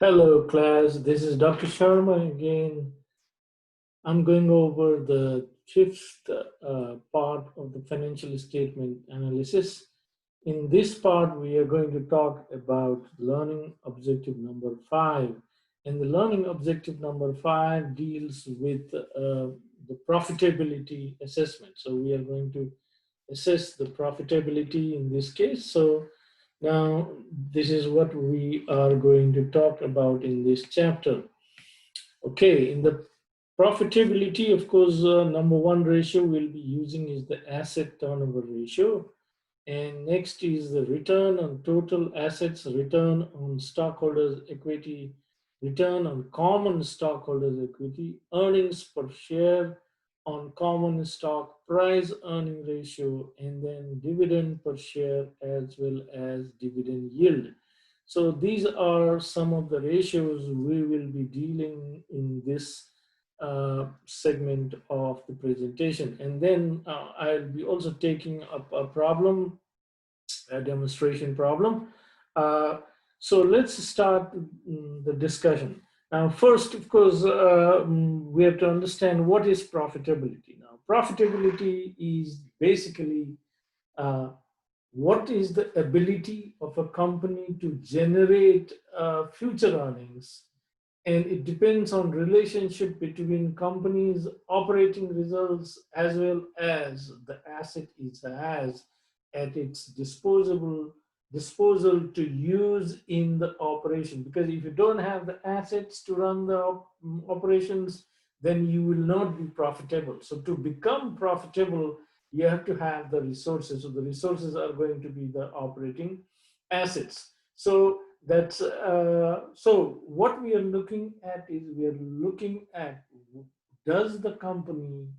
Hello class, this is Dr. Sharma again. I'm going over the fifth part of the financial statement analysis. In this part, we are going to talk about learning objective number 5. And the learning objective number 5 deals with the profitability assessment. So we are going to assess the profitability in this case. So now this is what we are going to talk about in this chapter. Okay, in the profitability, of course, number one ratio we'll be using is the asset turnover ratio. And next is the return on total assets, return on stockholders' equity, return on common stockholders' equity, earnings per share on common stock, price earning ratio, and then dividend per share as well as dividend yield. So these are some of the ratios we will be dealing in this segment of the presentation. And then I'll be also taking up a problem, a demonstration problem. So let's start the discussion. Now, first, of course, we have to understand what is profitability. Now, profitability is basically what is the ability of a company to generate future earnings, and it depends on relationship between companies operating results as well as the asset it has at its disposal to use in the operation. Because if you don't have the assets to run the operations, then you will not be profitable. So to become profitable, you have to have the resources. So the resources are going to be the operating assets. So that's so what we are looking at is we are looking at, does the company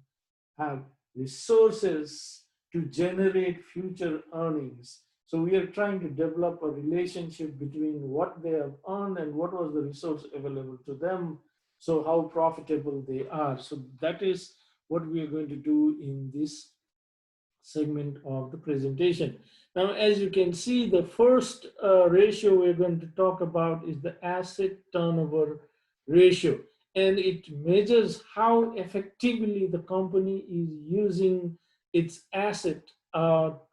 have resources to generate future earnings? So we are trying to develop a relationship between what they have earned and what was the resource available to them, so how profitable they are. So that is what we are going to do in this segment of the presentation. Now, as you can see, the first ratio we're going to talk about is the asset turnover ratio. And it measures how effectively the company is using its asset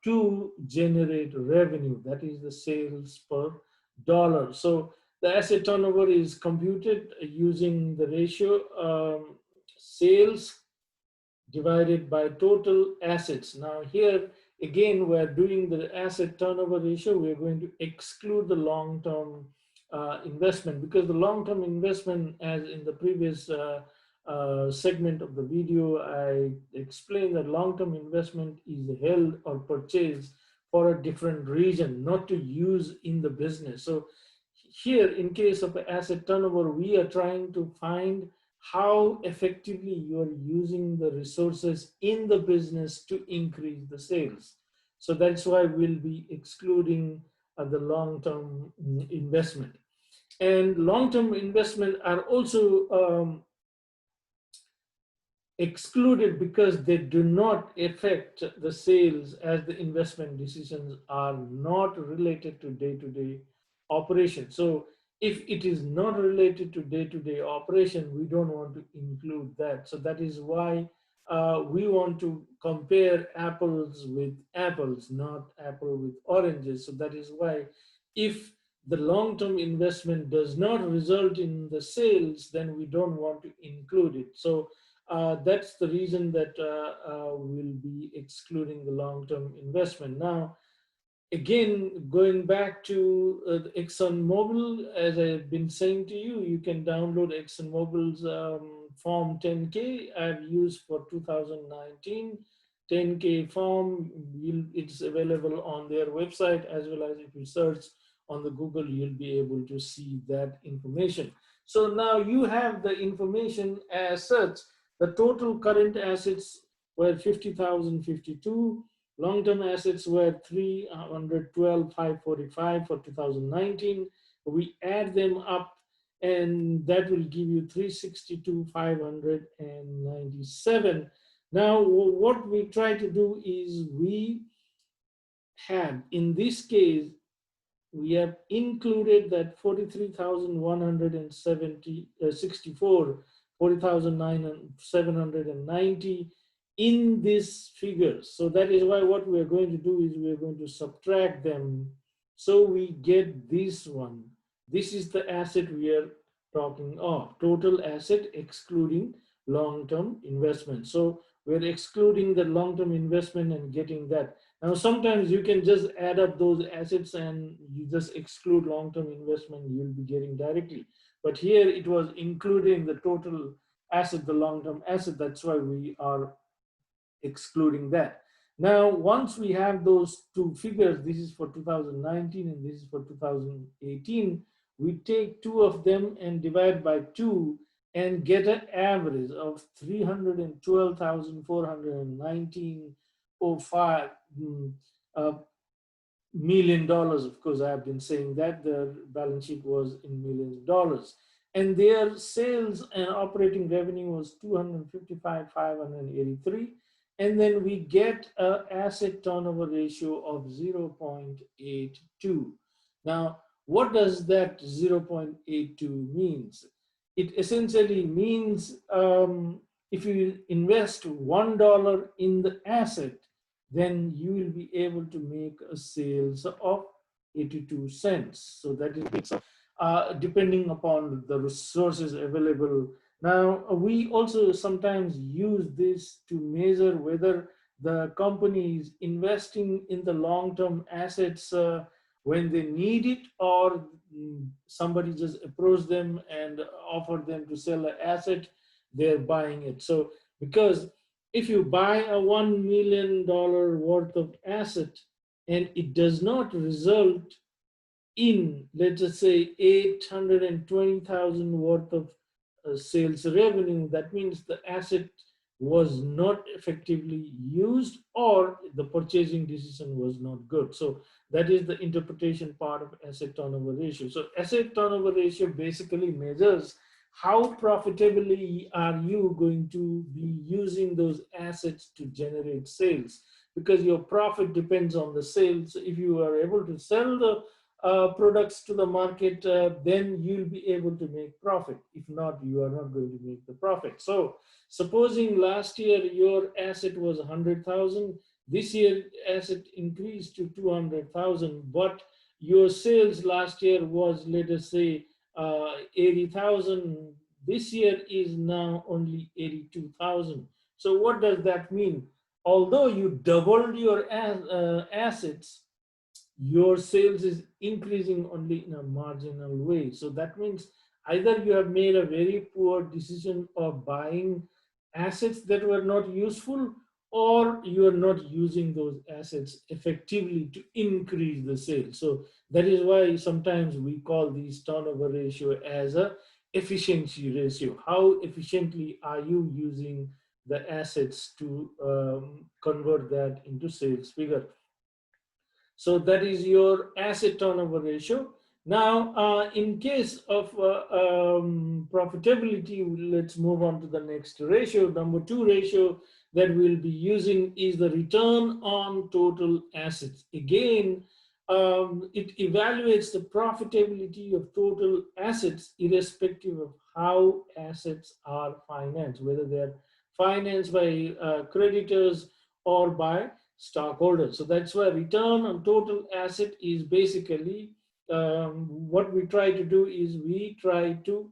to generate revenue. That is the sales per dollar. So the asset turnover is computed using the ratio sales divided by total assets. Now here again we're doing the asset turnover ratio. We're going to exclude the long-term investment, because the long-term investment, as in the previous segment of the video I explained, that long-term investment is held or purchased for a different reason, not to use in the business. So here, in case of asset turnover, we are trying to find how effectively you are using the resources in the business to increase the sales. So that's why we'll be excluding the long-term investment. And long-term investment are also excluded because they do not affect the sales, as the investment decisions are not related to day-to-day operation. So if it is not related to day-to-day operation, we don't want to include that. So that is why we want to compare apples with apples, not apple with oranges. So that is why if the long-term investment does not result in the sales, then we don't want to include it. So that's the reason that we'll be excluding the long-term investment. Now, again, going back to ExxonMobil, as I've been saying to you, you can download ExxonMobil's Form 10K I've used for 2019. 10K form, it's available on their website, as well as if you search on the Google, you'll be able to see that information. So now you have the information as such. The total current assets were 50,052. Long-term assets were 312,545 for 2019. We add them up, and that will give you 362,597. Now, what we try to do is we have, in this case, we have included that 43,164, 40,790 in this figure. So that is why what we are going to do is we are going to subtract them. So we get this one. This is the asset we are talking of, total asset excluding long-term investment. So we're excluding the long-term investment and getting that. Now, sometimes you can just add up those assets and you just exclude long-term investment, you'll be getting directly. But here it was including the total asset, the long-term asset. That's why we are excluding that. Now, once we have those two figures, this is for 2019 and this is for 2018, we take two of them and divide by 2 and get an average of 312,419.05 $1 million. Of course, I have been saying that the balance sheet was in millions of dollars. And their sales and operating revenue was 255,583. And then we get an asset turnover ratio of 0.82. Now, what does that 0.82 means? It essentially means if you invest $1 in the asset, then you will be able to make a sales of 82 cents. So that is depending upon the resources available. Now, we also sometimes use this to measure whether the company is investing in the long-term assets when they need it, or somebody just approached them and offered them to sell an asset, they're buying it. So because if you buy a $1 million worth of asset and it does not result in, let's just say, 820,000 worth of sales revenue, that means the asset was not effectively used or the purchasing decision was not good. So that is the interpretation part of asset turnover ratio. So asset turnover ratio basically measures how profitably are you going to be using those assets to generate sales, because your profit depends on the sales. If you are able to sell the products to the market, then you'll be able to make profit. If not, you are not going to make the profit. So supposing last year your asset was 100,000, this year asset increased to 200,000, but your sales last year was, let us say, 80,000. This year is now only 82,000. So what does that mean? Although you doubled your assets, your sales is increasing only in a marginal way. So that means either you have made a very poor decision of buying assets that were not useful, or you are not using those assets effectively to increase the sales. So that is why sometimes we call these turnover ratio as a efficiency ratio. How efficiently are you using the assets to convert that into sales figure? So that is your asset turnover ratio. Now, in case of profitability, let's move on to the next ratio. Number 2 ratio that we'll be using is the return on total assets. Again, it evaluates the profitability of total assets irrespective of how assets are financed, whether they're financed by creditors or by stockholders. So that's why return on total asset is basically what we try to do is we try to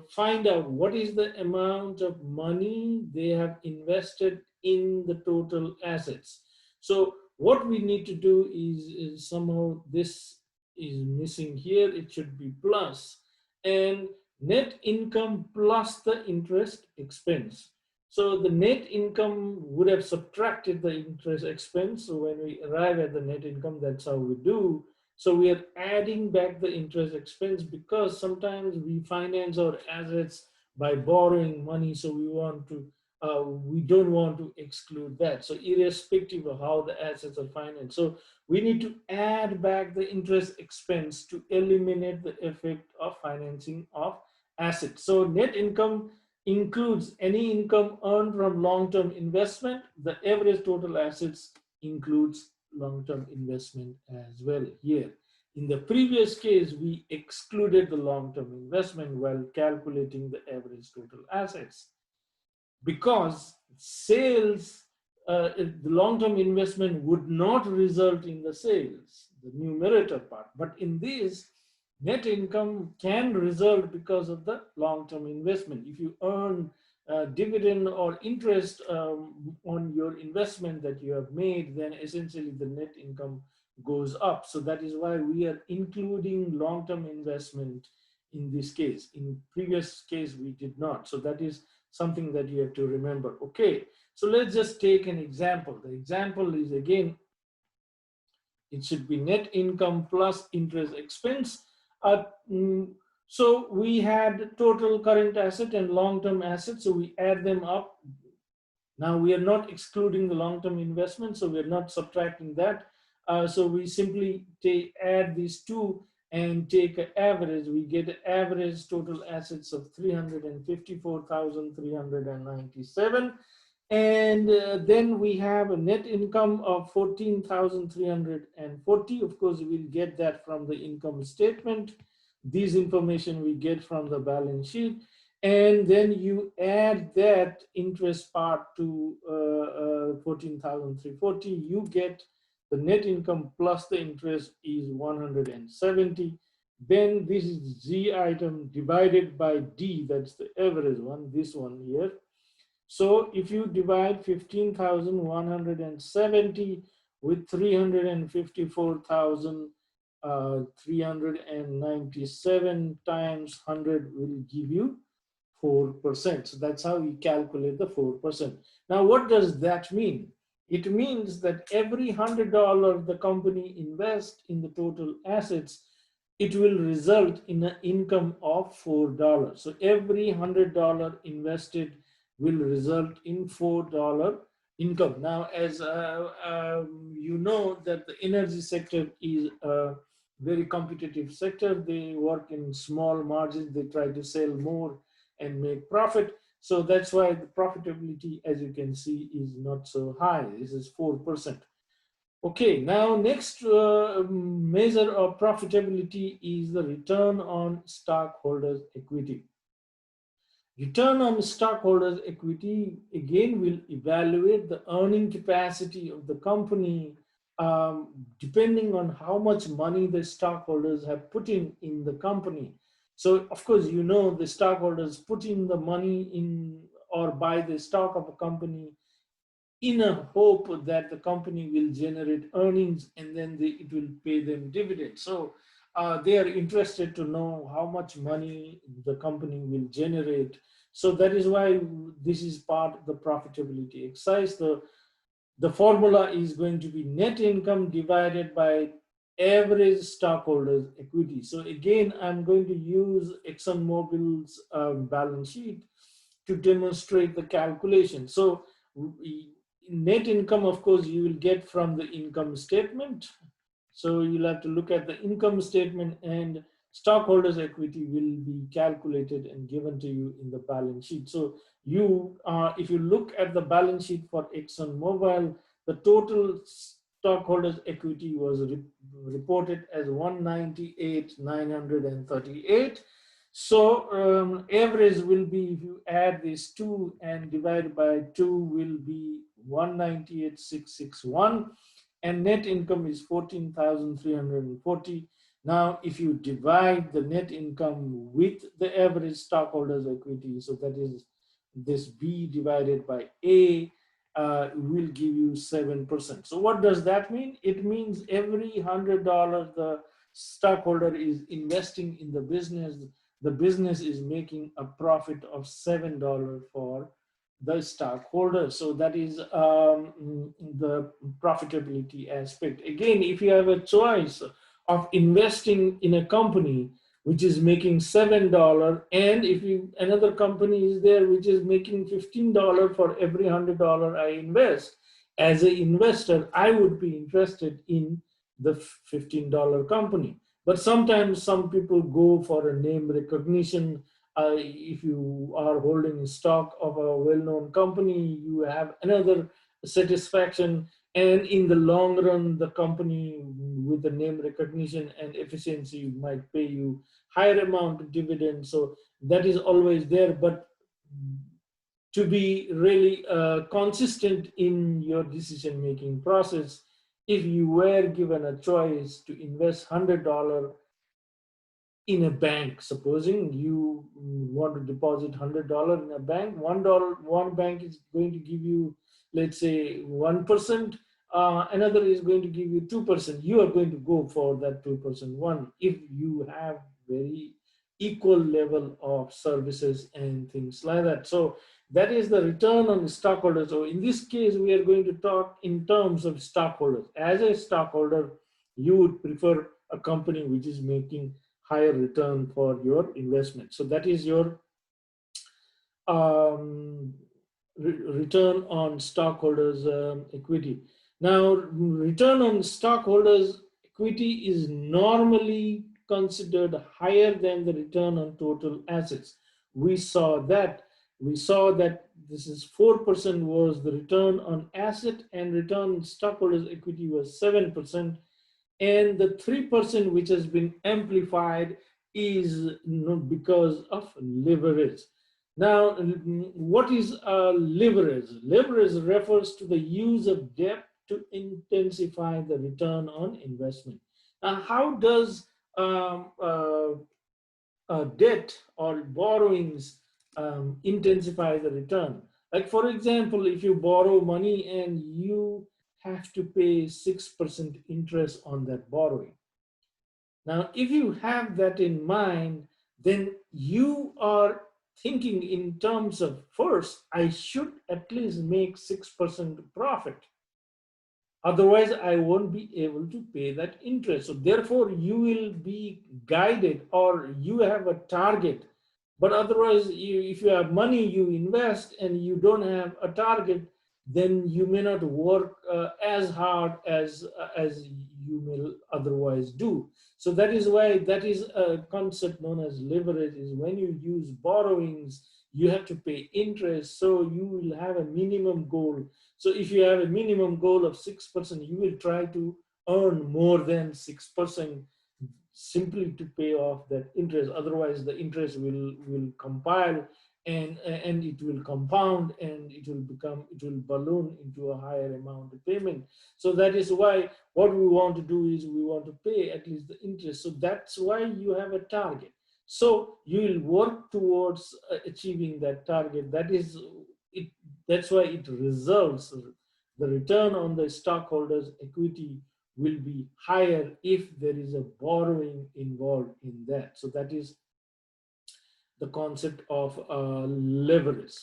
find out what is the amount of money they have invested in the total assets. So what we need to do is somehow this is missing here. It should be plus, and net income plus the interest expense. So the net income would have subtracted the interest expense. So when we arrive at the net income, that's how we do. So we are adding back the interest expense, because sometimes we finance our assets by borrowing money. So we don't want to exclude that. So irrespective of how the assets are financed. So we need to add back the interest expense to eliminate the effect of financing of assets. So net income includes any income earned from long-term investment. The average total assets includes long-term investment as well here. In the previous case, we excluded the long-term investment while calculating the average total assets, because sales, the long-term investment would not result in the sales, the numerator part. But in this, net income can result because of the long-term investment. If you earn dividend or interest on your investment that you have made, then essentially the net income goes up. So that is why we are including long-term investment in this case. In previous case, we did not. So that is something that you have to remember. Okay, so let's just take an example. The example is, again, it should be net income plus interest expense. So we had total current asset and long-term assets, so we add them up. Now we are not excluding the long-term investment, so we are not subtracting that. So we simply add these two and take an average. We get an average total assets of 354,397. And then we have a net income of 14,340. Of course, we'll get that from the income statement. These information we get from the balance sheet. And then you add that interest part to 14,340. You get the net income plus the interest is 170. Then this is Z item divided by D, that's the average one, this one here. So if you divide 15,170 with 354,397 times 100 will give you 4%. So that's how you calculate the 4%. Now, what does that mean? It means that every $100 the company invests in the total assets, it will result in an income of $4. So every $100 invested will result in $4 income. Now, as you know, that the energy sector is a very competitive sector. They work in small margins. They try to sell more and make profit. So that's why the profitability, as you can see, is not so high. This is 4%. Okay, now next measure of profitability is the return on stockholders' equity. Return on stockholders' equity, again, will evaluate the earning capacity of the company depending on how much money the stockholders have put in the company. So, of course, you know, the stockholders put in the money in or buy the stock of a company in a hope that the company will generate earnings and then it will pay them dividends. So they are interested to know how much money the company will generate. So that is why this is part of the profitability exercise. The formula is going to be net income divided by average stockholders equity. So again, I'm going to use ExxonMobil's balance sheet to demonstrate the calculation. So net income, of course, you will get from the income statement. So you'll have to look at the income statement, and stockholders equity will be calculated and given to you in the balance sheet. So you if you look at the balance sheet for ExxonMobil, the total stockholders equity was reported as 198,938. So average will be, if you add these two and divide by 2, will be 198,661, and net income is 14,340. Now, if you divide the net income with the average stockholders equity, so that is this B divided by A, will give you 7%. So what does that mean? It means every $100 the stockholder is investing in the business is making a profit of $7 for the stockholder. So that is the profitability aspect. Again, if you have a choice of investing in a company which is making $7, and if another company is there which is making $15 for every $100 I invest, as an investor, I would be interested in the $15 company. But sometimes some people go for a name recognition. If you are holding stock of a well-known company, you have another satisfaction. And in the long run, the company with the name recognition and efficiency might pay you higher amount of dividends. So that is always there. But to be really consistent in your decision making process, if you were given a choice to invest $100 in a bank, supposing you want to deposit $100 in a bank, one bank is going to give you, let's say, 1%, another is going to give you 2%. You are going to go for that 2% one if you have very equal level of services and things like that. So that is the return on the stockholders. So in this case, we are going to talk in terms of stockholders. As a stockholder, you would prefer a company which is making higher return for your investment. So that is your return on stockholders equity. Now, return on stockholders equity is normally considered higher than the return on total assets. We saw that this is 4% was the return on asset, and return on stockholders equity was 7%. And the 3% which has been amplified is because of leverage. Now, what is leverage? Leverage refers to the use of debt to intensify the return on investment. Now, how does debt or borrowings intensify the return? Like, for example, if you borrow money and you have to pay 6% interest on that borrowing. Now, if you have that in mind, then you are thinking in terms of, first, I should at least make 6% profit. Otherwise, I won't be able to pay that interest. So therefore, you will be guided, or you have a target. But otherwise, if you have money, you invest and you don't have a target, then you may not work as hard as you may otherwise do. So that is why that is a concept known as leverage. Is when you use borrowings, you have to pay interest. So you will have a minimum goal. So if you have a minimum goal of 6%, you will try to earn more than 6% simply to pay off that interest. Otherwise, the interest will compile, and it will compound, and it will balloon into a higher amount of payment. So that is why what we want to do is we want to pay at least the interest. So that's why you have a target. So you will work towards achieving that target. That is it. That's why it results, the return on the stockholders equity will be higher if there is a borrowing involved in that. So that is the concept of leverage.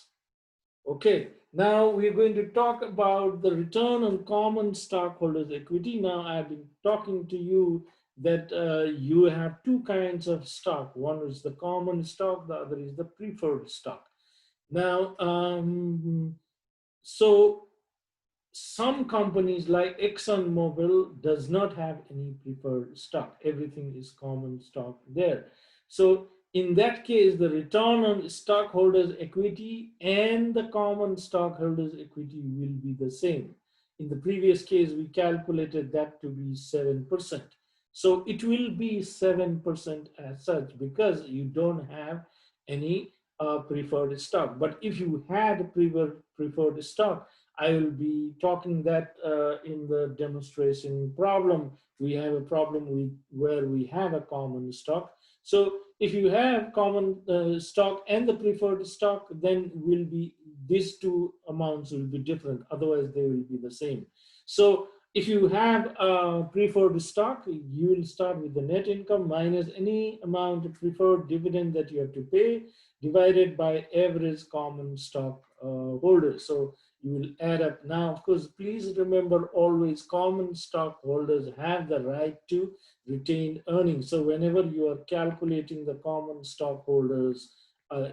Okay, now we're going to talk about the return on common stockholders equity. Now I've been talking to you that you have two kinds of stock. One is the common stock, the other is the preferred stock. Now, so some companies like ExxonMobil does not have any preferred stock. Everything is common stock there. So in that case, the return on stockholders equity and the common stockholders equity will be the same. In the previous case, we calculated that to be 7%. So it will be 7% as such, because you don't have any preferred stock. But if you had preferred stock, I will be talking that in the demonstration problem. We have a problem where we have a common stock. So if you have common stock and the preferred stock, then these two amounts will be different. Otherwise, they will be the same. So if you have a preferred stock, you will start with the net income minus any amount of preferred dividend that you have to pay, divided by average common stock holders. So you will add up. Now, of course, please remember always common stockholders have the right to retained earnings. So whenever you are calculating the common stockholders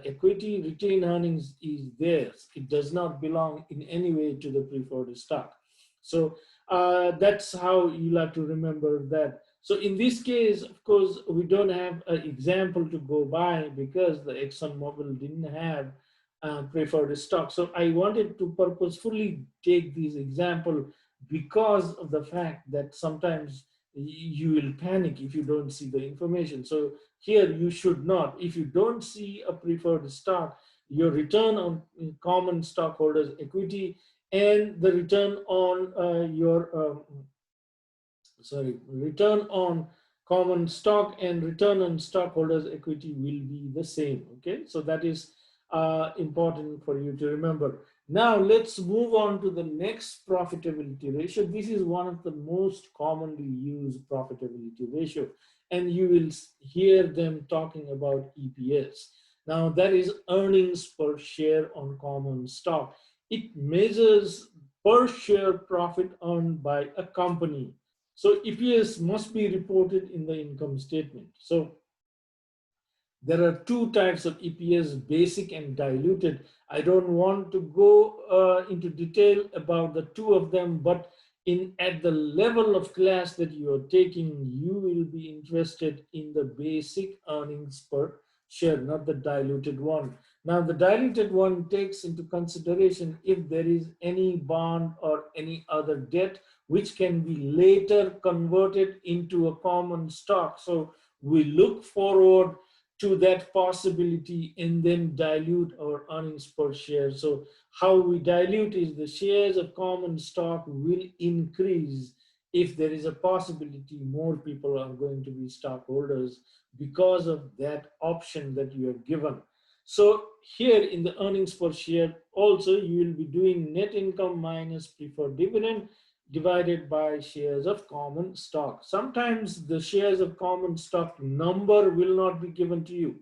equity, retained earnings is theirs. It does not belong in any way to the preferred stock. So that's how you'll have to remember that. So in this case, of course, we don't have an example to go by because the ExxonMobil didn't have preferred stock. So I wanted to purposefully take this example because of the fact that sometimes you will panic if you don't see the information. So here you should not. If you don't see a preferred stock, your return on common stockholders equity and the return on your return on common stock and return on stockholders equity will be the same. Okay, so that is important for you to remember. Now let's move on to the next profitability ratio. This is one of the most commonly used profitability ratio, and you will hear them talking about EPS. Now that is earnings per share on common stock. It measures per share profit earned by a company. So EPS must be reported in the income statement. So there are two types of EPS, basic and diluted. I don't want to go into detail about the two of them, but at the level of class that you are taking, you will be interested in the basic earnings per share, not the diluted one. Now, the diluted one takes into consideration if there is any bond or any other debt which can be later converted into a common stock. So we look forward to that possibility and then dilute our earnings per share. So how we dilute is the shares of common stock will increase if there is a possibility more people are going to be stockholders because of that option that you are given. So here in the earnings per share also you will be doing net income minus preferred dividend divided by shares of common stock. Sometimes the shares of common stock number will not be given to you.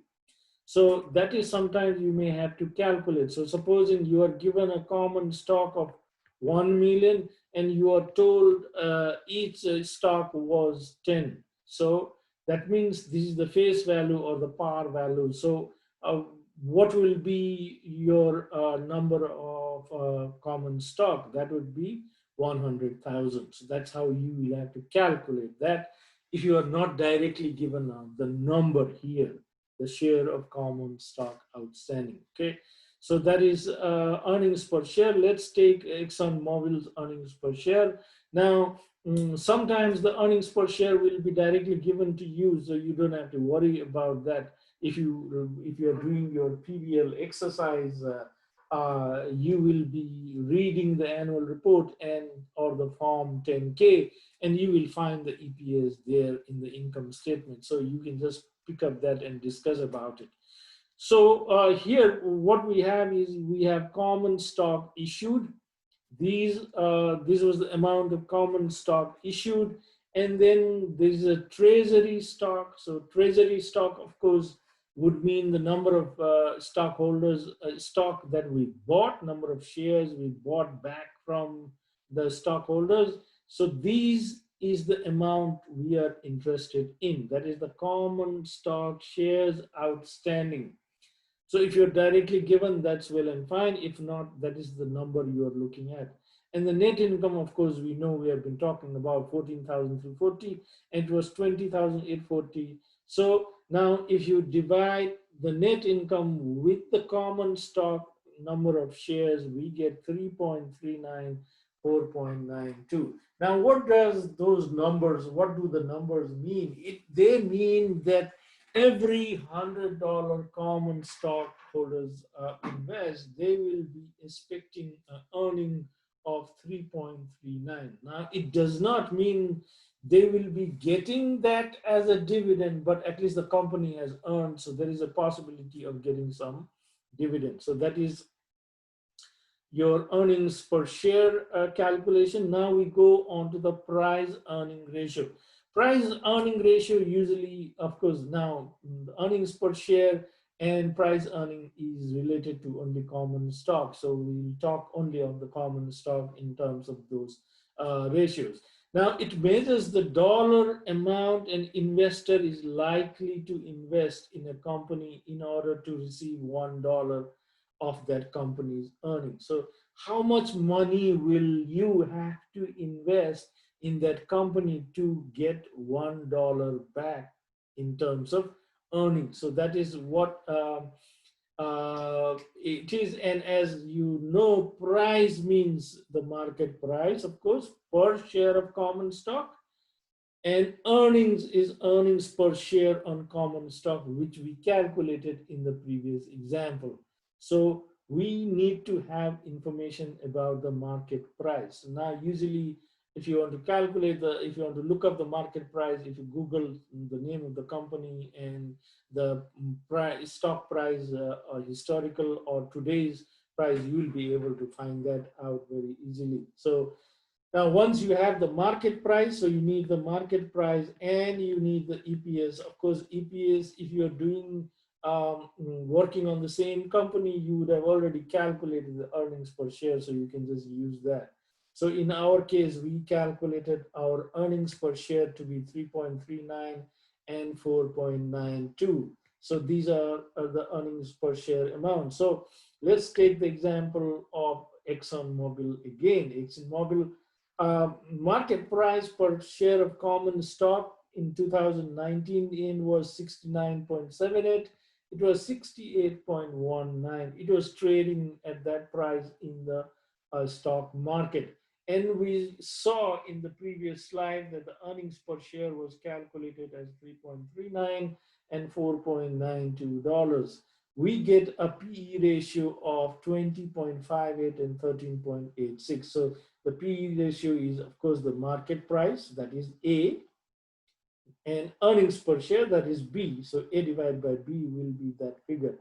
So that is sometimes you may have to calculate. So supposing you are given a common stock of 1 million and you are told each stock was 10. So that means this is the face value or the par value. So what will be your number of common stock? That would be 100,000. So that's how you will have to calculate that if you are not directly given the number here, the share of common stock outstanding. Okay, so that is earnings per share. Let's take ExxonMobil's earnings per share. Now, sometimes the earnings per share will be directly given to you, so you don't have to worry about that. If you are doing your PBL exercise, you will be reading the annual report and or the form 10K, and you will find the EPS there in the income statement. So you can just pick up that and discuss about it. So here what we have is we have common stock issued. This was the amount of common stock issued, and then there is a treasury stock. So treasury stock, of course, would mean the number of stockholders stock that we bought, number of shares we bought back from the stockholders. So these is the amount we are interested in. That is the common stock shares outstanding. So if you're directly given, that's well and fine. If not, that is the number you are looking at. And the net income, of course, we know we have been talking about 14,340, and it was 20,840. So now if you divide the net income with the common stock number of shares, we get 3.39, 4.92. Now, what does those numbers, what do the numbers mean? They mean that every $100 common stockholders invest, they will be expecting an earning of 3.39. Now, it does not mean they will be getting that as a dividend, but at least the company has earned, so there is a possibility of getting some dividend. So that is your earnings per share calculation. Now we go on to the price earning ratio. Price earning ratio usually, of course, now the earnings per share and price earning is related to only common stock. So we'll talk only on the common stock in terms of those ratios. Now it measures the dollar amount an investor is likely to invest in a company in order to receive $1 of that company's earnings. So how much money will you have to invest in that company to get $1 back in terms of earnings? So that is what It is, and as you know, price means the market price, of course, per share of common stock. And earnings is earnings per share on common stock, which we calculated in the previous example. So we need to have information about the market price. Now, usually, if you want to calculate if you want to look up the market price, if you Google the name of the company and the price, stock price, or historical or today's price, you will be able to find that out very easily. So now, once you have the market price, so you need the market price and you need the EPS. Of course, EPS, if you're doing working on the same company, you would have already calculated the earnings per share, so you can just use that. So in our case, we calculated our earnings per share to be 3.39 and 4.92. So these are the earnings per share amount. So let's take the example of ExxonMobil again. ExxonMobil market price per share of common stock in 2019 in was 69.78. It was 68.19. It was trading at that price in the stock market. And we saw in the previous slide that the earnings per share was calculated as 3.39 and $4.92. We get a PE ratio of 20.58 and 13.86. So the PE ratio is, of course, the market price, that is A, and earnings per share, that is B. So A divided by B will be that figure.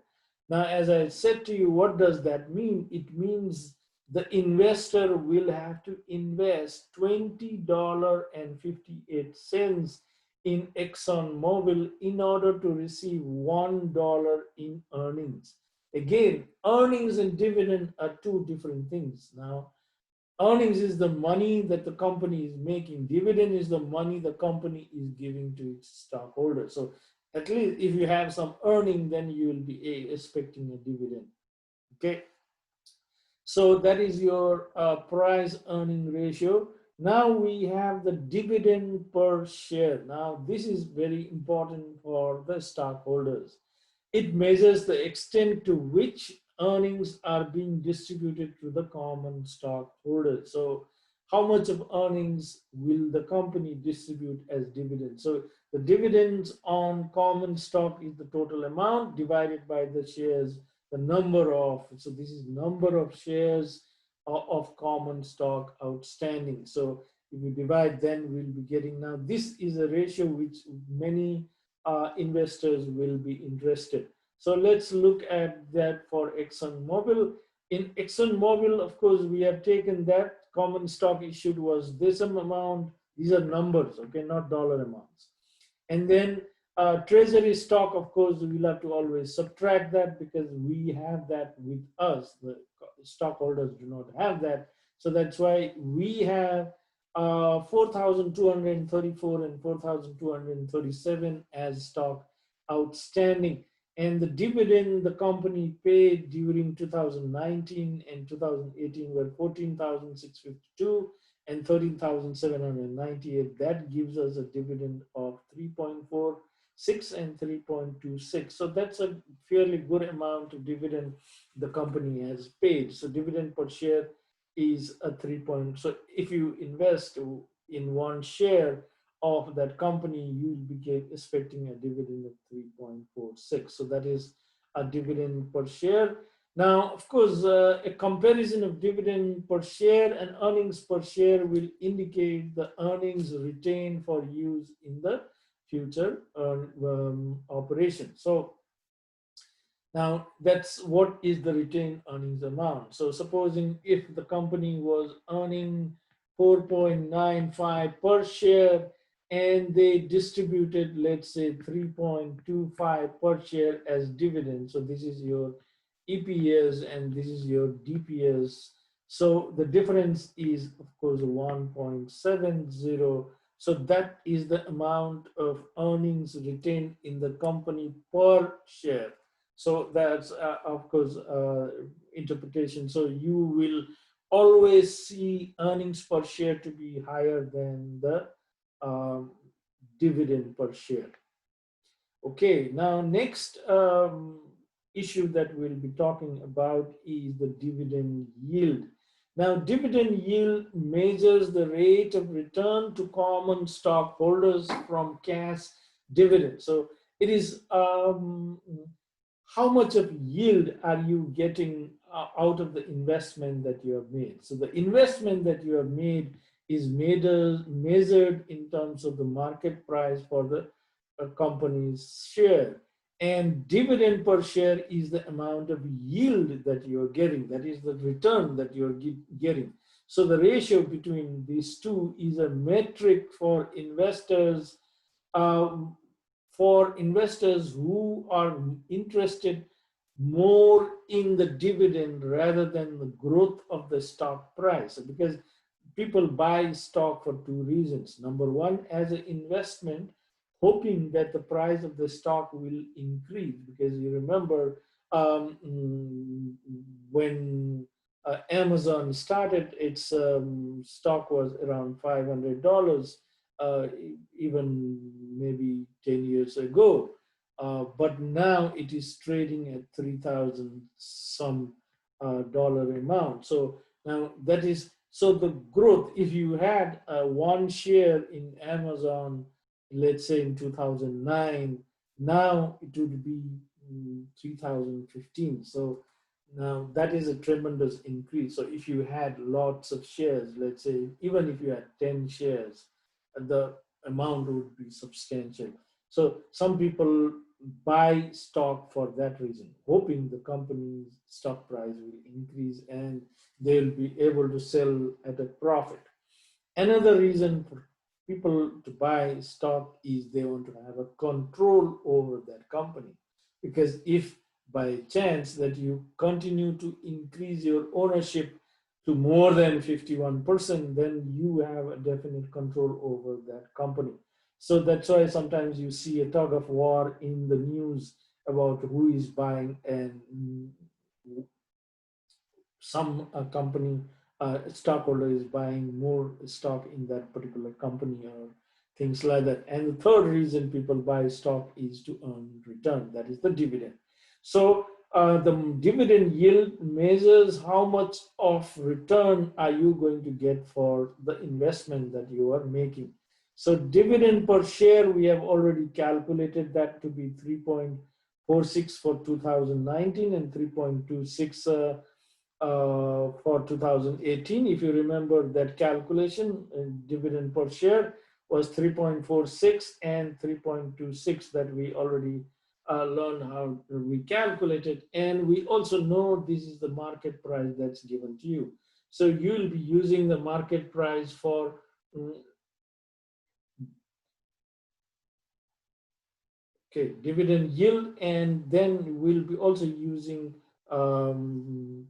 Now, as I said to you, what does that mean? It means the investor will have to invest $20.58 in ExxonMobil in order to receive $1 in earnings. Again, earnings and dividend are two different things. Now, earnings is the money that the company is making. Dividend is the money the company is giving to its stockholders. So at least if you have some earning, then you will be expecting a dividend. Okay. So that is your price earning ratio. Now we have the dividend per share. Now this is very important for the stockholders. It measures the extent to which earnings are being distributed to the common stockholders. So how much of earnings will the company distribute as dividends? So the dividends on common stock is the total amount divided by the shares, the number of, so this is number of shares of common stock outstanding. So if you divide, then we'll be getting, now this is a ratio which many investors will be interested. So let's look at that for ExxonMobil. In ExxonMobil, of course, we have taken that common stock issued was this amount. These are numbers, okay, not dollar amounts. And then treasury stock, of course, we'll have to always subtract that because we have that with us. The stockholders do not have that. So that's why we have 4,234 and 4,237 as stock outstanding. And the dividend the company paid during 2019 and 2018 were 14,652 and 13,798. That gives us a dividend of 3.46 and 3.26. So that's a fairly good amount of dividend the company has paid. So dividend per share is a 3. So if you invest in one share of that company, you will be expecting a dividend of 3.46. So that is a dividend per share. Now, of course, a comparison of dividend per share and earnings per share will indicate the earnings retained for use in the future operation. So now that's what is the retained earnings amount. So supposing if the company was earning 4.95 per share and they distributed, let's say, 3.25 per share as dividend. So this is your EPS and this is your DPS. So the difference is, of course, 1.70. So that is the amount of earnings retained in the company per share. So that's, of course, interpretation. So you will always see earnings per share to be higher than the dividend per share. Okay, now next issue that we'll be talking about is the dividend yield. Now, dividend yield measures the rate of return to common stockholders from cash dividends. So it is how much of yield are you getting out of the investment that you have made. So the investment that you have made is measured in terms of the market price for the company's share. And dividend per share is the amount of yield that you're getting. That is the return that you're getting. So the ratio between these two is a metric for investors, um, who are interested more in the dividend rather than the growth of the stock price. Because people buy stock for two reasons. Number one, as an investment, hoping that the price of the stock will increase. Because you remember when Amazon started, its stock was around $500, even maybe 10 years ago. But now it is trading at 3,000 some dollar amount. So now that is, so the growth, if you had one share in Amazon, let's say in 2009, now it would be 2015. So now that is a tremendous increase. So if you had lots of shares, let's say, even if you had 10 shares, the amount would be substantial. So some people buy stock for that reason, hoping the company's stock price will increase and they'll be able to sell at a profit. Another reason for people to buy stock is they want to have a control over that company. Because if by chance that you continue to increase your ownership to more than 51%, then you have a definite control over that company. So that's why sometimes you see a tug of war in the news about who is buying, and some company stockholder is buying more stock in that particular company or things like that. And the third reason people buy stock is to earn return, that is the dividend. So the dividend yield measures how much of return are you going to get for the investment that you are making. So dividend per share, we have already calculated that to be 3.46 for 2019 and 3.26 for 2018. If you remember that calculation, dividend per share was 3.46 and 3.26 that we already learned how we calculated. And we also know this is the market price that's given to you. So you'll be using the market price for dividend yield, and then we'll be also using right.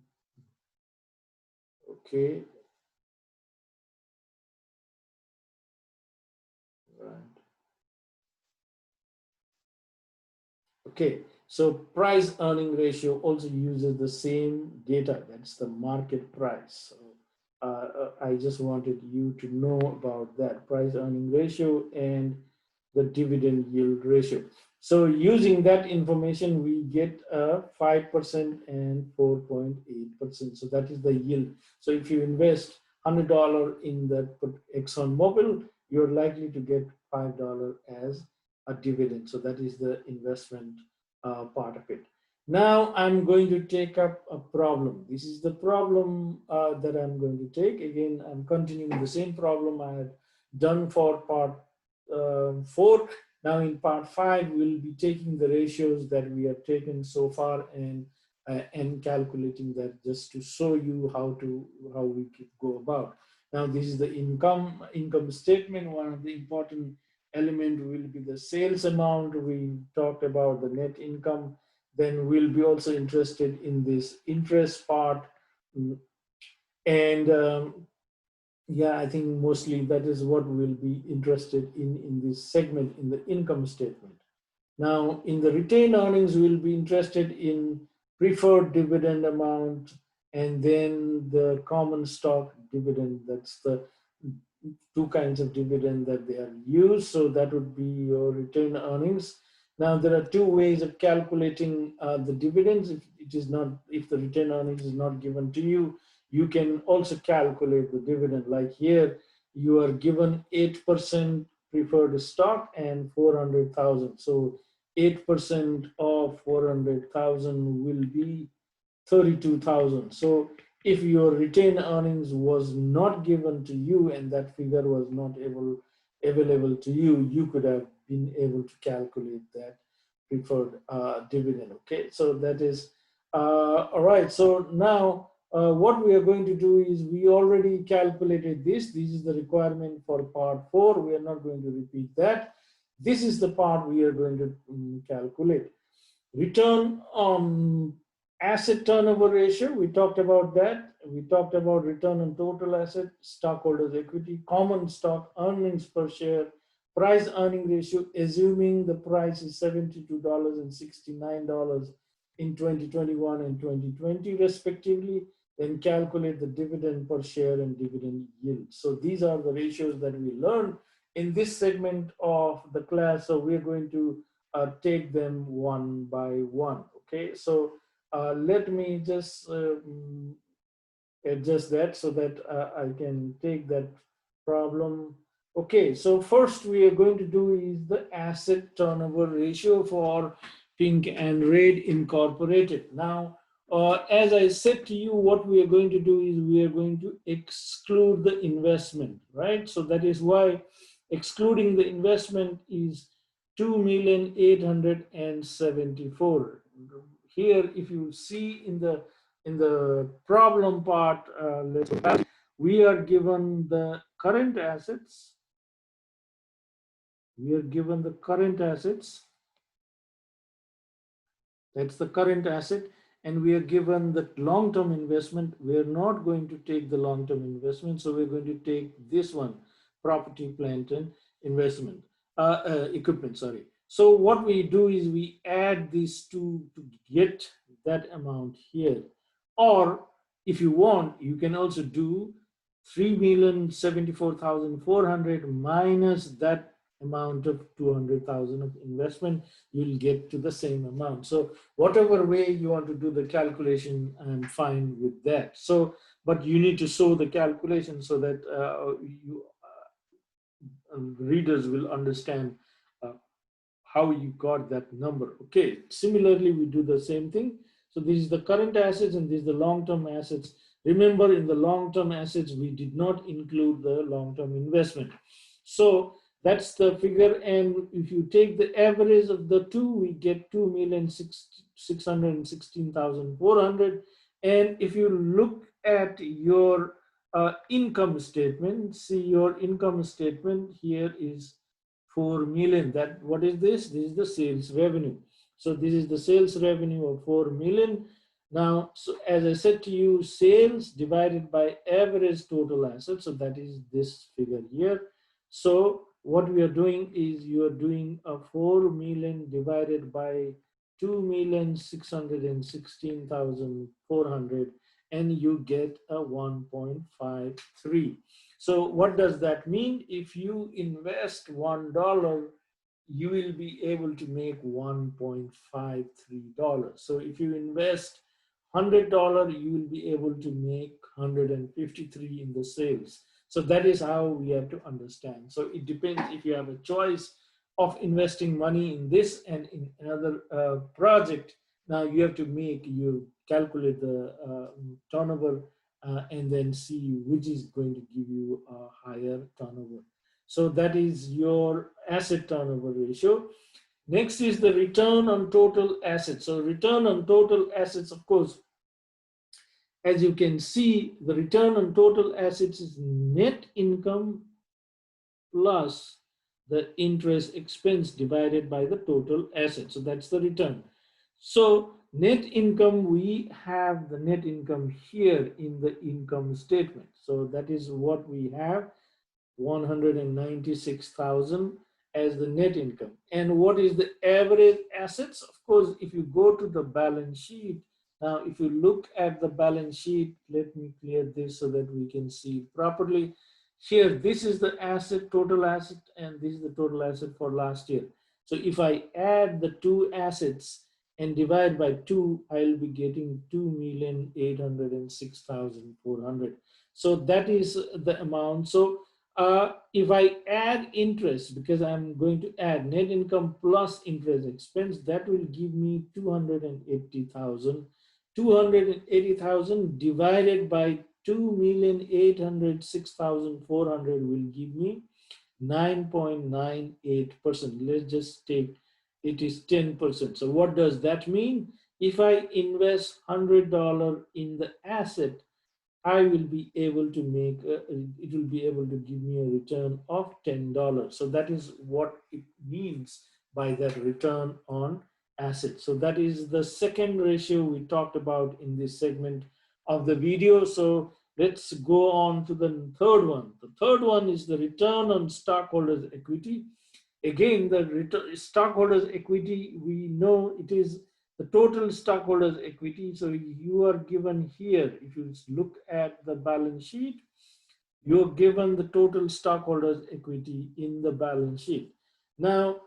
Okay, so price earning ratio also uses the same data, that's the market price. So I just wanted you to know about that price earning ratio and the dividend yield ratio. So using that information, we get a 5% and 4.8%. So that is the yield. So if you invest $100 in that ExxonMobil, you're likely to get $5 as a dividend. So that is the investment part of it. Now I'm going to take up a problem. This is the problem that I'm going to take. Again, I'm continuing the same problem I had done for part 4. Now in part 5, we'll be taking the ratios that we have taken so far and calculating that, just to show you how we could go about. Now this is the income statement. One of the important element will be the sales amount. We talked about the net income. Then we'll be also interested in this interest part. And yeah, I think mostly that is what we'll be interested in this segment, in the income statement. Now, in the retained earnings, we'll be interested in preferred dividend amount and then the common stock dividend. That's the two kinds of dividend that they are used. So that would be your retained earnings. Now, there are two ways of calculating the dividends. If it is not, if the retained earnings is not given to you, you can also calculate the dividend. Like here, you are given 8% preferred stock and 400,000. So 8% of 400,000 will be 32,000. So if your retained earnings was not given to you and that figure was not available to you, you could have been able to calculate that preferred dividend. Okay, so that is all right. So now what we are going to do is we already calculated this. This is the requirement for part 4. We are not going to repeat that. This is the part we are going to calculate. Return on asset turnover ratio, we talked about that. We talked about return on total asset, stockholders equity, common stock, earnings per share, price earning ratio, assuming the price is $72 and $69 in 2021 and 2020 respectively, then calculate the dividend per share and dividend yield. So these are the ratios that we learned in this segment of the class. So we're going to take them one by one. Okay, so let me just adjust that so that I can take that problem. Okay, so first we are going to do is the asset turnover ratio for Pink and Red Incorporated. Now, as I said to you, what we are going to do is we are going to exclude the investment, right? So that is why excluding the investment is 2,874,000. Here, if you see in the problem part, let's go back. We are given the current assets. We are given the current assets. That's the current asset. And we are given the long-term investment. We are not going to take the long-term investment. So we're going to take this one, property, plant, and investment, equipment, sorry. So what we do is we add these two to get that amount here. Or if you want, you can also do 3,074,400 minus that amount of 200,000 of investment, you'll get to the same amount. So whatever way you want to do the calculation, I'm fine with that. So, but you need to show the calculation so that readers will understand how you got that number. Okay, similarly, we do the same thing. So this is the current assets and this is the long-term assets. Remember, in the long-term assets, we did not include the long-term investment. So that's the figure. And if you take the average of the two, we get 2,616,400. And if you look at your income statement, see your income statement here is 4 million. That, what is this? This is the sales revenue. So this is the sales revenue of 4 million. Now, so as I said to you, sales divided by average total assets. So that is this figure here. So what we are doing is you are doing a 4 million divided by 2,616,400 and you get a 1.53. So what does that mean? If you invest $1, you will be able to make $1.53. So if you invest $100, you will be able to make 153 in the sales. So that is how we have to understand. So it depends if you have a choice of investing money in this and in another project. Now you have to calculate the turnover and then see which is going to give you a higher turnover. So that is your asset turnover ratio. Next is the return on total assets. So return on total assets, of course, as you can see, the return on total assets is net income plus the interest expense divided by the total assets. So that's the return. So net income, we have the net income here in the income statement. So that is what we have, 196,000 as the net income. And what is the average assets? Of course, if you go to the balance sheet, now if you look at the balance sheet, let me clear this so that we can see it properly. Here, this is the asset, total asset, and this is the total asset for last year. So if I add the two assets and divide by 2, I'll be getting 2,806,400. So that is the amount. So if I add interest, because I'm going to add net income plus interest expense, that will give me 280,000. 280,000 divided by 2,806,400 will give me 9.98%. Let's just take it is 10%. So what does that mean? If I invest $100 in the asset, I will be able to make, it will be able to give me a return of $10. So that is what it means by that return on assets. So that is the second ratio we talked about in this segment of the video. So let's go on to the third one. The third one is the return on stockholders' equity. Again, the stockholders' equity, we know it is the total stockholders' equity. So you are given here, if you look at the balance sheet, you're given the total stockholders' equity in the balance sheet. Now,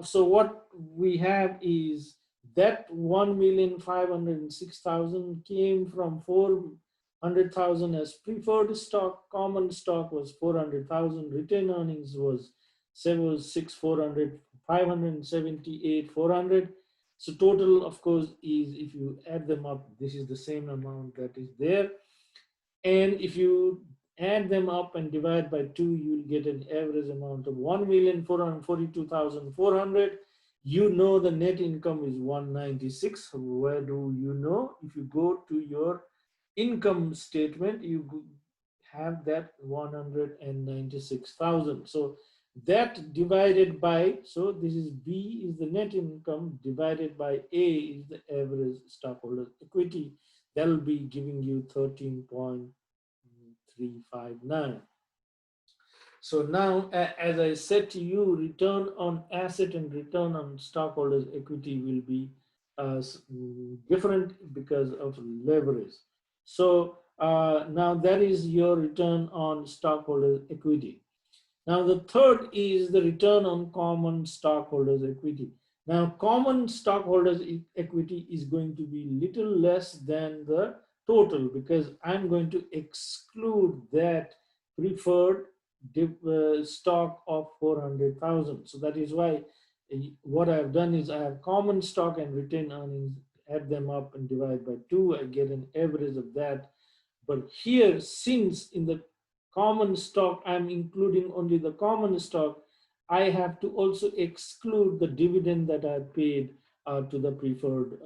so what we have is that 1,506,000 came from 400,000 as preferred stock, common stock was 400,000, retained earnings was 400, 578, 400. So total, of course, is if you add them up, this is the same amount that is there. And if you add them up and divide by 2, you will get an average amount of 1,442,400. You know the net income is 196. Where do you know? If you go to your income statement, you have that 196,000. So that divided by, so this is B is the net income divided by A is the average stockholder equity. That will be giving you 13.359. So now, as I said to you, return on asset and return on stockholders equity will be different because of leverage. So now that is your return on stockholders equity. Now the third is the return on common stockholders equity. Now common stockholders equity is going to be little less than the total because I'm going to exclude that preferred stock of 400,000. So that is why what I've done is I have common stock and retained earnings, add them up and divide by 2, I get an average of that. But here, since in the common stock, I'm including only the common stock, I have to also exclude the dividend that I paid to the preferred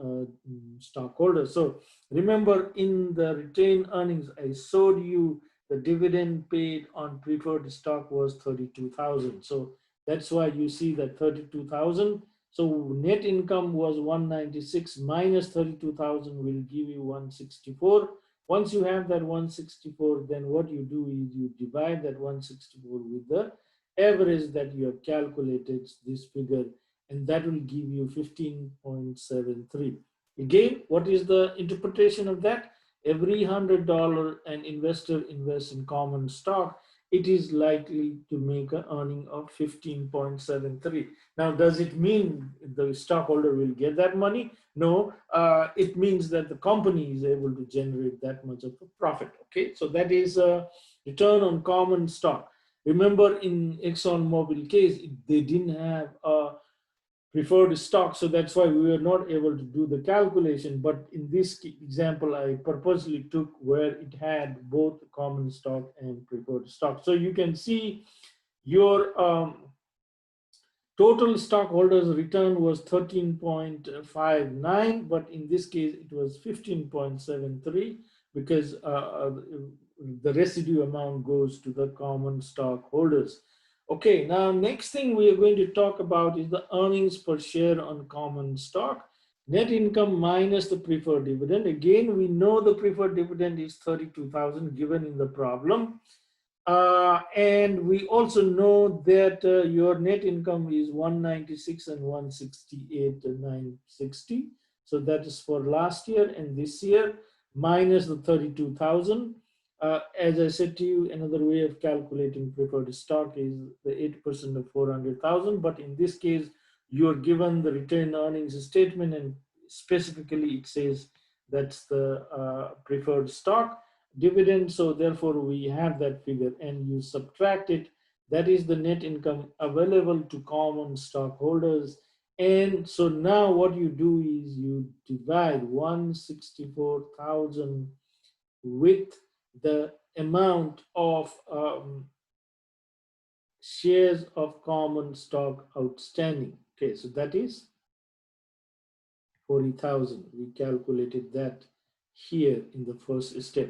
stockholder. So remember in the retained earnings, I showed you the dividend paid on preferred stock was 32,000. So that's why you see that 32,000. So net income was 196 minus 32,000 will give you 164. Once you have that 164, then what you do is you divide that 164 with the average that you have calculated, this figure, and that will give you 15.73. Again, what is the interpretation of that? Every $100 an investor invests in common stock, it is likely to make an earning of 15.73. Now, does it mean the stockholder will get that money? No, it means that the company is able to generate that much of a profit. Okay, so that is a return on common stock. Remember in ExxonMobil case, they didn't have a preferred stock, so that's why we were not able to do the calculation. But in this example, I purposely took where it had both common stock and preferred stock. So you can see your total stockholders return was 13.59, but in this case it was 15.73 because the residue amount goes to the common stockholders. Okay, now next thing we are going to talk about is the earnings per share on common stock. Net income minus the preferred dividend. Again, we know the preferred dividend is 32,000 given in the problem. And we also know that your net income is 196 and 168 and 960. So that is for last year and this year minus the 32,000. As I said to you, another way of calculating preferred stock is the 8% of 400,000. But in this case, you're given the retained earnings statement, and specifically it says that's the preferred stock dividend. So therefore we have that figure, and you subtract it. That is the net income available to common stockholders. And so now what you do is you divide 164,000 with the amount of shares of common stock outstanding. Okay, so that is 40,000. We calculated that here in the first step.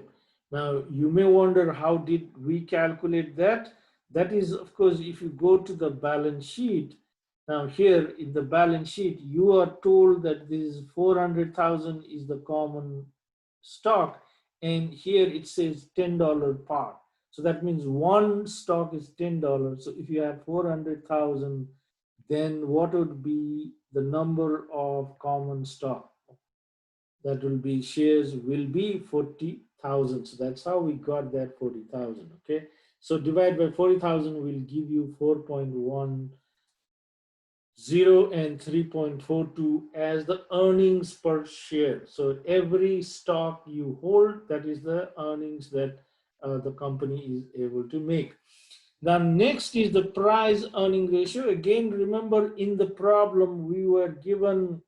Now you may wonder, how did we calculate that? That is, of course, if you go to the balance sheet. Now here in the balance sheet, you are told that this 400,000 is the common stock, and here it says $10 par. So that means one stock is $10. So if you have 400,000, then what would be the number of common stock? That will be, shares will be 40,000. So that's how we got that 40,000. Okay. So divide by 40,000 will give you 4.10 and 3.42 as the earnings per share. So every stock you hold, that is the earnings that the company is able to make. Now, next is the price earning ratio. Again, remember in the problem we were given,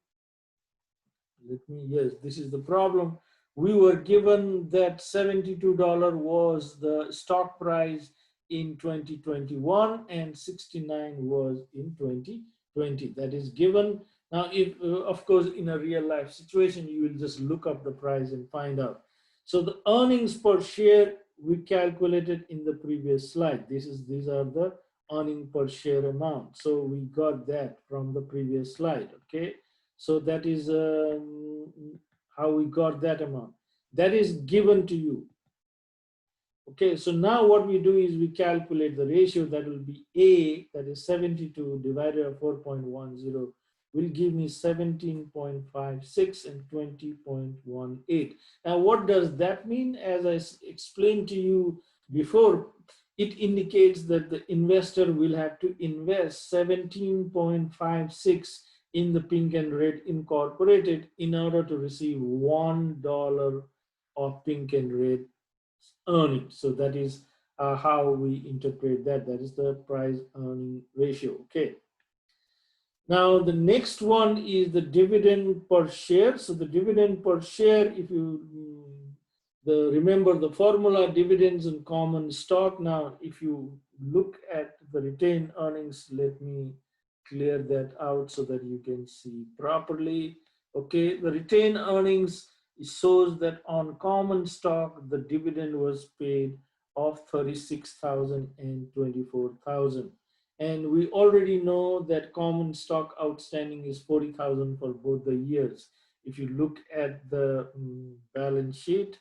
yes, this is the problem. We were given that $72 was the stock price in 2021 and 69 was in 2020. That is given. Now, if of course in a real life situation, you will just look up the price and find out. So the earnings per share we calculated in the previous slide. These are the earning per share amount. So we got that from the previous slide. Okay. So that is how we got that amount. That is given to you. Okay, so now what we do is we calculate the ratio. That will be A, that is 72 divided by 4.10 will give me 17.56 and 20.18. Now what does that mean? As I explained to you before, it indicates that the investor will have to invest 17.56 in the Pink and Red Incorporated in order to receive $1 of Pink and Red earnings. So that is how we interpret that. That is the price earning ratio. Okay. Now the next one is the dividend per share. So the dividend per share, if you remember the formula, dividends and common stock. Now if you look at the retained earnings, let me clear that out so that you can see properly. Okay, the retained earnings shows that on common stock the dividend was paid of 36,000 and 24,000. And we already know that common stock outstanding is 40,000 for both the years. If you look at the balance sheet,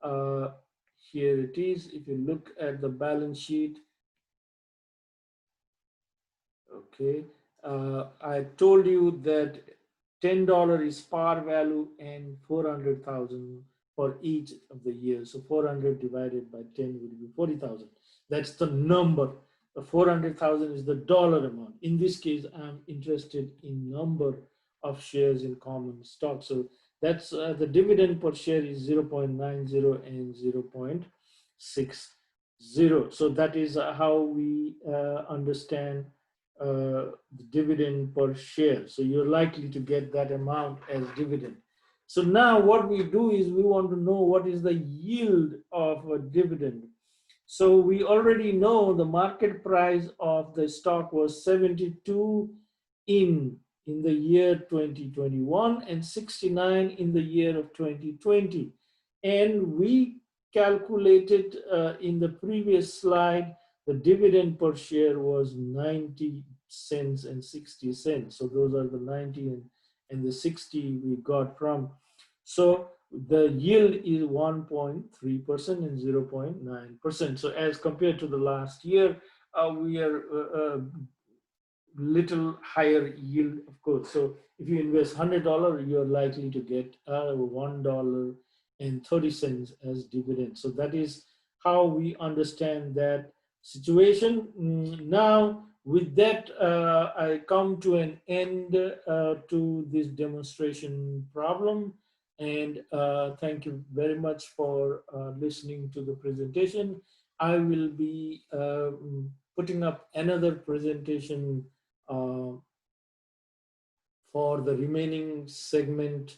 here it is. If you look at the balance sheet, okay, I told you that $10 is par value and 400,000 for each of the years. So 400 divided by 10 will be 40,000. That's the number. The 400,000 is the dollar amount. In this case, I'm interested in number of shares in common stock. So that's the dividend per share is 0.90 and 0.60. So that is how we understand the dividend per share. So you're likely to get that amount as dividend. So now what we do is we want to know what is the yield of a dividend. So we already know the market price of the stock was 72 in the year 2021 and 69 in the year of 2020. And we calculated in the previous slide, the dividend per share was 90 cents and 60 cents. So those are the 90 and the 60 we got from. So the yield is 1.3% and 0.9%. So as compared to the last year, we are little higher yield, of course. So if you invest $100, you're likely to get $1.30 as dividend. So that is how we understand that situation. Now with that, I come to an end to this demonstration problem. And thank you very much for listening to the presentation. I will be putting up another presentation uh, for the remaining segment